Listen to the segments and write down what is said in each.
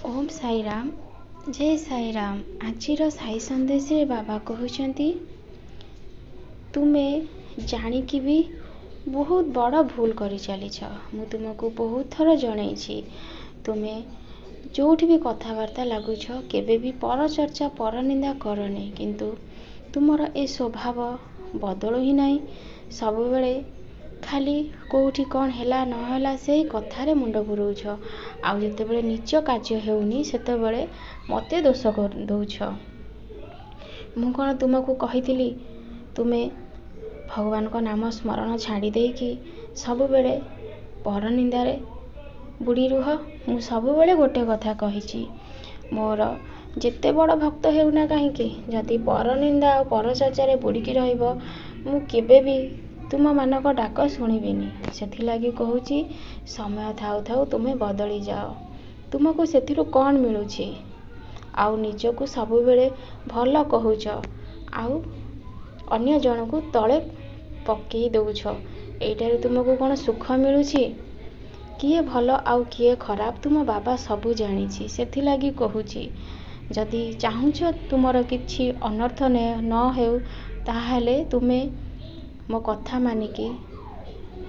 ओम साईराम जय साईराम। आजिर साई संदेश रे बाबा कहउछंती तुमे जानिकी भी बहुत बड़ भूल करि चलीछ। मु तुमको बहुत थर जणैछि तुमे जोठी भी कथबार्ता लागुछ केबे भी पर चर्चा पर निंदा करनी, किंतु तुमर ए स्वभाव बदलु ही नहीं। सब बेले खाली कोठी कौन हैला न हैला से कथारे मुंड पुरौछ, आउ जेतेबेले निज कार्य हेउनी सेतेबेले मते दोष दौछ। मु कौन तुमको कहिथिली तुमे भगवान को नाम स्मरण छाड़ी देकी सब बेले पर निंदारे बुड़ी रुह। मु सब बेले गोटे कथा कहिछि, मोर जेते बड़ भक्त हेउना काहींकी जदि पर निंदा और पर चर्चा बुड़ीकी रहिबो मु केबे भी तुम मानक डाक शुणिबिनी। सेथि लागी कहूची समय थाउ थाउ तुमे बदली जाओ। तुमको सेथिरु कौन मिलुछि? आउ निजको सब बेले भल कहूछ आउ अन्य जनकु तले पकई दउछ। एइटारे तुमको कौन सुख मिलुछि? किए भल आउ किए खराब तुम बाबा सबु जानिछि। सेथि लागी कहूची जदि चाहुछ तुमर किछि अनर्थ न हेउ ताहाले तुमे मो कथा मानिकी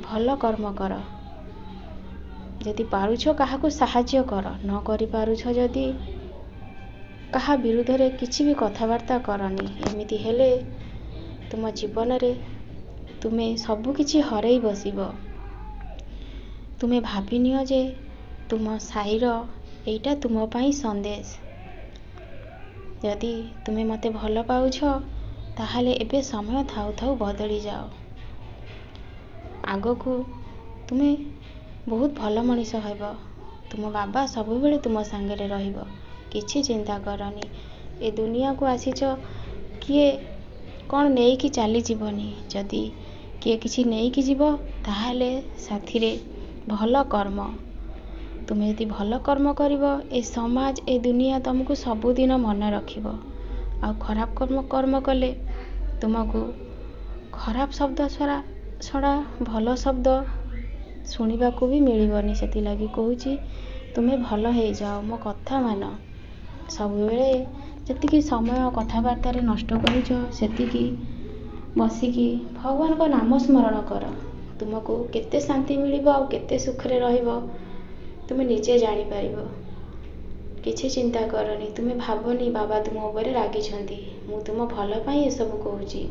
भल कर्म कर। जदि पारुछ काहाकु साहाय्य कर, न करि पारुछ जदि काहा विरुद्ध रे किछि भी कथबार्ता करनी। एमिति हेले तुम जीवन रे तुमे सबु किछि हरई बसिबो। तुमे भाबिनियो जे तुम साईर एइटा तुम पई संदेश। जदि तुमे मते भल पाउछ ताहाले एबे समय थाउ थाउ बदली जाओ। आगो को तुमे बहुत भल मनीष हेब। तुम बाबा सब बेले तुम संगे रहिबो, किछि चिंता करनी। ए दुनिया को आसीच किए कौन नेकी चली जीवनी। जदि किए किछि नेकी जीवो ताहाले साथी रे भल कर्म। तुमे यदि भल कर्म करिवो ए समाज ए दुनिया तुमको सबुदिन मन रखिबो। आ खराब कर्म कले तुमको खराब शब्द छड़ा भल शब्द शुणिबा को भी मिलिबनी। सेति लागी कहूची तुमे भल हे जाओ, मो कथा मान। सब बेले जतिकी समय कथबार्ता रे नष्ट करिछ सेतिकी बसिकी भगवान को नाम स्मरण कर। तुमको केते शांति मिलिबो आ केते सुख रे रहिबो तुमे निजे जानि पारिबो। किछि चिंता करनी। तुमे भाबनी बाबा तुम ऊपर रागी छंती। मु तुम भल पाई ए सब कहूची।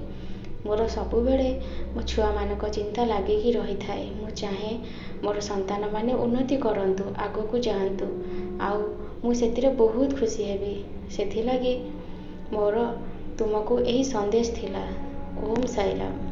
मोर सब बेले मो छुआ मानक चिंता लागिकी रही थाए। मु चाहे मोर संतान माने उन्नति करंतु, आगो को जांतु, आउ मु सेतिरे बहुत खुशी हेबी। सेथि लागी मोर तुमको एही संदेश थिला। ओम साईराम।